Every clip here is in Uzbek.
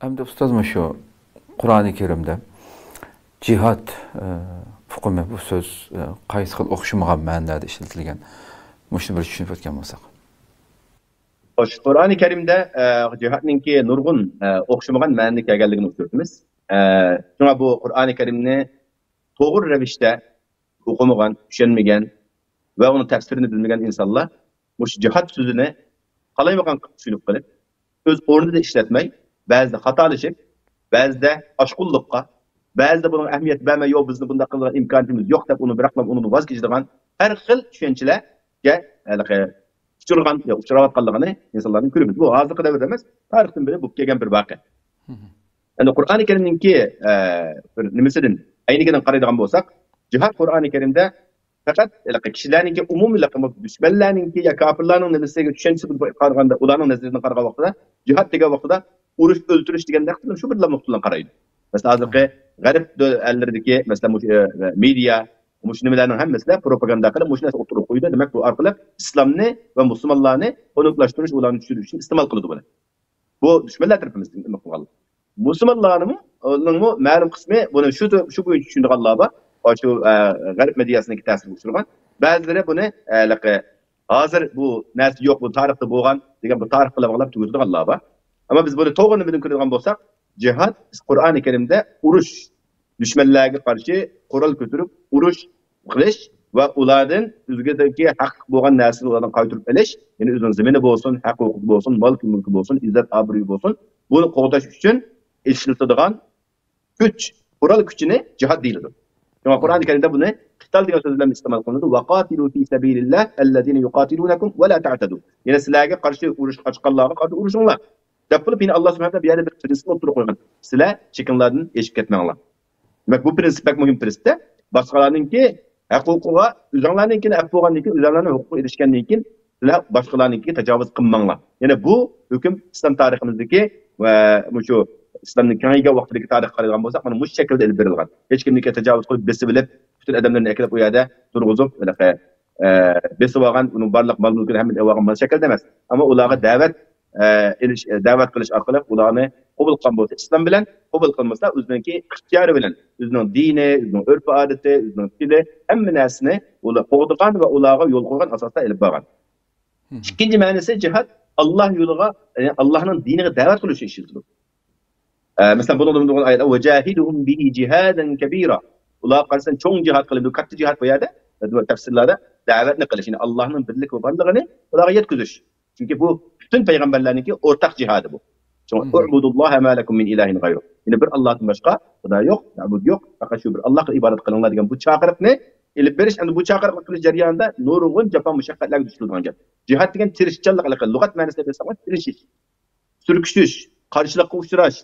Hem de ustazım şu Kur'an-ı Kerim'de cihat hukumi bu söz qaysi xil o'xshamagan ma'noda ishlatilgan. Mushuni bir tushunib o'tgan bo'lsak. Qur'oni Karimda jihatninki nurg'un o'xshamagan ma'noga kelganligini uchratamiz. Shunga bu Qur'oni Karimni to'g'ri ravishda o'qimagan, tushunmagan va uni tafsirini bilmagan insonlar mush jihat so'zini qalaymagan tushunib qilib, o'z o'rnida ishlatmay, ba'zida xatolashib, ba'zida oshqulliqqa, ba'zida buning ahamiyat bermay, yo'q bizni bunday qiladigan imkoniyatimiz yo'q deb uni bırakmab, uni voz kechadigan har xil tushunchalarga uchrayotganligini insonlarning ko'ramiz. Bu hozirgi davrda emas, tarixdan beri bo'lib kelgan bir voqea. Endi Qur'oni Karimninki bir nimasidan aynigidan qaraydigan bo'lsak, jihad Qur'oni Karimda faqat kishilarninki umumiy dushmanlarninki yo kofirlarning nimasiga tushunchasi qaraganda, ularning nazaridan qaragan vaqtida jihad degan vaqtida urush o'ltirish degan naqddan shu bir nuqtadan qaraydi. Masalan, hozirgi g'arb elleridagi masalan media mush nimalarning hammasida propaganda qilib, mush narsa o'tirib qo'ydi. Demak, bu orqali islomni va musulmonlarni xunuklashtirish, ularni tushirish uchun iste'mol qiladi bular. Bu dushmanlar tarafimizdan nima qilgan. Musulmonlarning ma'lum qismi buni shu bo'yicha tushunganlar bor. Shu g'arb mediasining ta'siriga uchragan. Ba'zilari buni hozir bu narsa yo'q, bu tarixda bo'lgan degan bu tarix bilan bog'lab tugatganlar bor. Ammo biz buni to'g'ri bilan ko'radigan bo'lsak, jihad Qur'oni Karimda urush, dushmanlarga qarshi qurol ko'tarib urush qilish va ulardan o'zgadagi haq bo'lgan narsani ulardan qaytarib olish, ya'ni o'zining zamini bo'lsin, huquqi bo'lsin, mulki bo'lsin, izzat obro'yi bo'lsin, buni qo'g'dash uchun ishlatiladigan kuch, qurol kuchini jihad deyiladi. Shunga Qur'oni Karimda buni qital degan so'z bilan iste'mol qilinadi. Vaqatilu fi sabilillah allazina yuqatilunakum va la ta'tadu. Ya'ni sizlarga qarshi urush ochganlarga qarshi urushinglar. Deb qilib, yine Allah subhanahu wa ta'ala bir yerde bir prinsip o'tirib qo'ygan. Sizlar chekimlardan eshib ketmanglar. Demak, bu prinsip pek muhim prinsipda. Boshqalarninki huquqiga, o'zinglarninkini af bo'lgandan keyin, o'zinglarning huquqiga erishgandan keyin sizlar boshqalarninkiga tajovuz qilmanglar. Ya'ni bu hukm islom tariximizdagi va shu islomning kengaygan vaqtidagi tarixga qaraydigan bo'lsak, mana bu shaklda ilib berilgan. Hech kimga tajovuz qilib besib bilib, butun odamlarni aklab u yerda turg'izib, besib olgan, uning barliq mol-mulkini hamma olgan mana shaklda emas. Ammo ularga da'vat qilish orqali ularni qabul qilgan bo'lsa, islom bilan qabul qilmasa, o'zining ixtiyori bilan, o'zining dini, o'zining urf-odati, o'zining tili, hamma narsani ular qo'g'digan va ularga yo'l qo'ygan asosda ilib borgan. Ikkinchi ma'nosi jihad Alloh yo'liga, ya'ni Allohning diniga da'vat qilish ishidir. Mesela bunun ayet "Vecahiduhum bihi cihadan kabira." Ular qarsan çoğun cihat qilib, katta cihat bu yerda tafsirlarda da'vatni qilish, ya'ni Allohning birlik va barlig'ini ularga yetkazish. Chunki bu bütün payg'ambarlarningki o'rtaq jihadi bu. U'budulloha ma lakum min ilahin g'ayru. Ya'ni bir Allohdan boshqa xudo yo'q, ma'bud yo'q, faqat shu bir Allohga ibodat qilinglar degan bu chaqiriqni ilib berish, endi bu chaqiriq qilish jarayonida nurg'un jafo mushaqqatlarga duch kelgan gap. Jihad degan tirishchanlik, lug'at ma'nosida bilsak, tirishish, surkishish, qarshilikqa uchrash,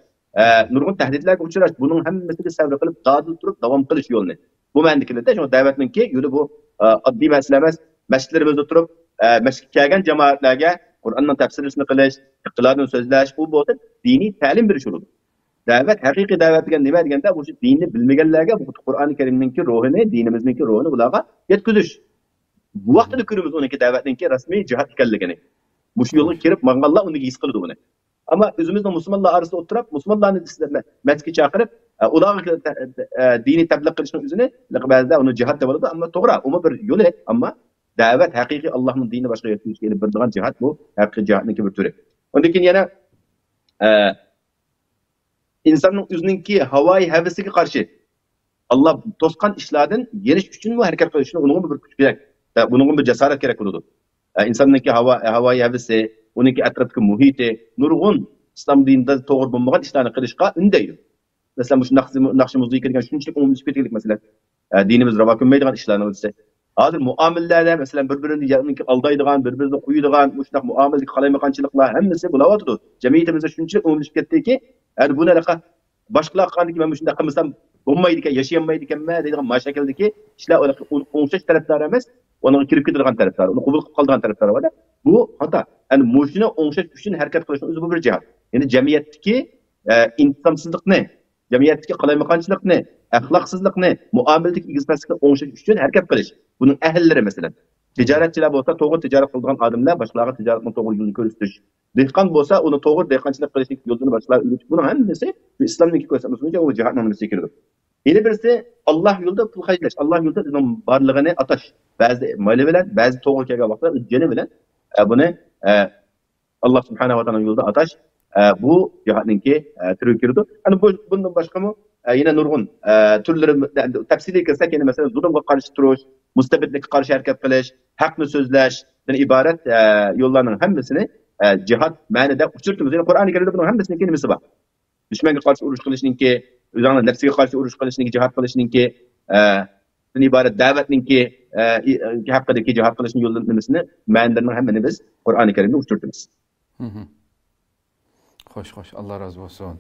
nurg'un tahdidlarga uchrash, buning hammasiga sabr qilib, dadil turib davom qilish yo'lini. Bu ma'noda shu da'vatninki yo'li bu oddiy masala emas. Masjidlarimizda turib, masjidga kelgan jamoatlarga Qur'onning tafsirini qilish, iqtilodan so'zlash, bu bo'lsa diniy ta'lim berish bo'ladi. Da'vat, haqiqiy da'vat degan nima deganda, bu dinni bilmaganlarga bu Qur'oni Karimninki ruhini, dinimizningki ruhini ularga yetkazish. Bu vaqtda ko'ramiz uniki da'vatninki rasmiy jihad ekanligini. Bu yo'lga kirib manganlar uni his qiladi buni. Ama o'zimizning musulmonlar orasida o'tirib, musulmonlarni masjidga chaqirib, ularga diniy tabliq qilishning o'zini ba'zida uni jihad deb oladi, ammo to'g'ri, u bir yo'li, ammo da'vat haqiqiy Allohning dinini boshqa yetkazishga elib boradigan jihad bu haqiqiy jihadningki bir turi. Undan keyin yana insonning o'zininki havoyi havasiga qarshi Allah to'sqan ishlardan yerish uchun mu harakat qilish uchun unga bir kuch kerak, bunga bir jasorat kerak bo'ladi. İnsonningki havoyi havasi, uningki atrofdagi muhiti, nurg'un islom dinida to'g'ri bo'lmagan ishlarni qilishga undaydi. Masalan, shu naqshimizga kirgan shunchalik umumlashib ketganlik masalan, dinimiz ravo ko'rmaydigan ishlarni o'tsa. Hozir muomallarda masalan bir-birini aldaydigan, bir-birini qo'yadigan, shunday muomalaga qalaymaganchiliklar hammasi bo'layotdi. Jamiyatimizda shunchalik umumlashib ketdiki, ya'ni bu narsa boshqalar qaniki men shunday qilmasam bo'lmaydi ekan, yashayolmaydi ekanman deydigan mashakildagi ishlar o'xshash taraflar emas, onun kirib ketadigan taraflari, uni qabul qilib qoladigan taraflari bor. Bu xato. Ya'ni mushuni o'ngshash uchun harakat qilishning o'zi bu bir jihad. Ya'ni jamiyatdagi insonsizlikni, jamiyatdagi qalaymaganchilikni, axloqsizlikni, muomaladagi egizmaslikni o'ngshash uchun harakat qilish. Buning ahllari masalan, tijoratchilar bo'lsa, to'g'ri tijorat qiladigan odamlar boshqalarga tijoratni to'g'ri yo'lni ko'rsatish, dehqon bo'lsa, uni to'g'ri dehqonchilik qilishlik yo'lini boshqalar o'rgatib, buning hammasi islomdagi ko'rsatmasi bo'yicha u jihad nomasiga kiradi. Yana birisi Alloh yo'lida pul xarjlash, Alloh yo'lida uning borlig'ini atash. Ba'zi moli bilan, ba'zi to'g'ri kelgan vaqtda jini bilan buni Alloh subhanahu va taolo yo'lida atash bu jihadningki turiga kiradi. Ana bundan boshqami yine nurg'un turlari tafsiliy kelsak, yana masalan zulmga qarshi turish, mustabidlikka qarshi harakat qilish, haqni so'zlashdan iborat yo'llarning hammasini jihad ma'nida uchirtimiz. Yani Qur'oni Karimda buning hammasining nimasi bor. Dushmanga qarshi urush qilishningki, o'zingning nafsiga qarshi urush qilishningki, jihad qilishningki, bundan iborat da'vatningki haqidagi jihad qilishning yo'llarini nimasini ma'nilarining hammani biz Qur'oni Karimda uchirtimiz. Xo'sh, Allah razı olsun.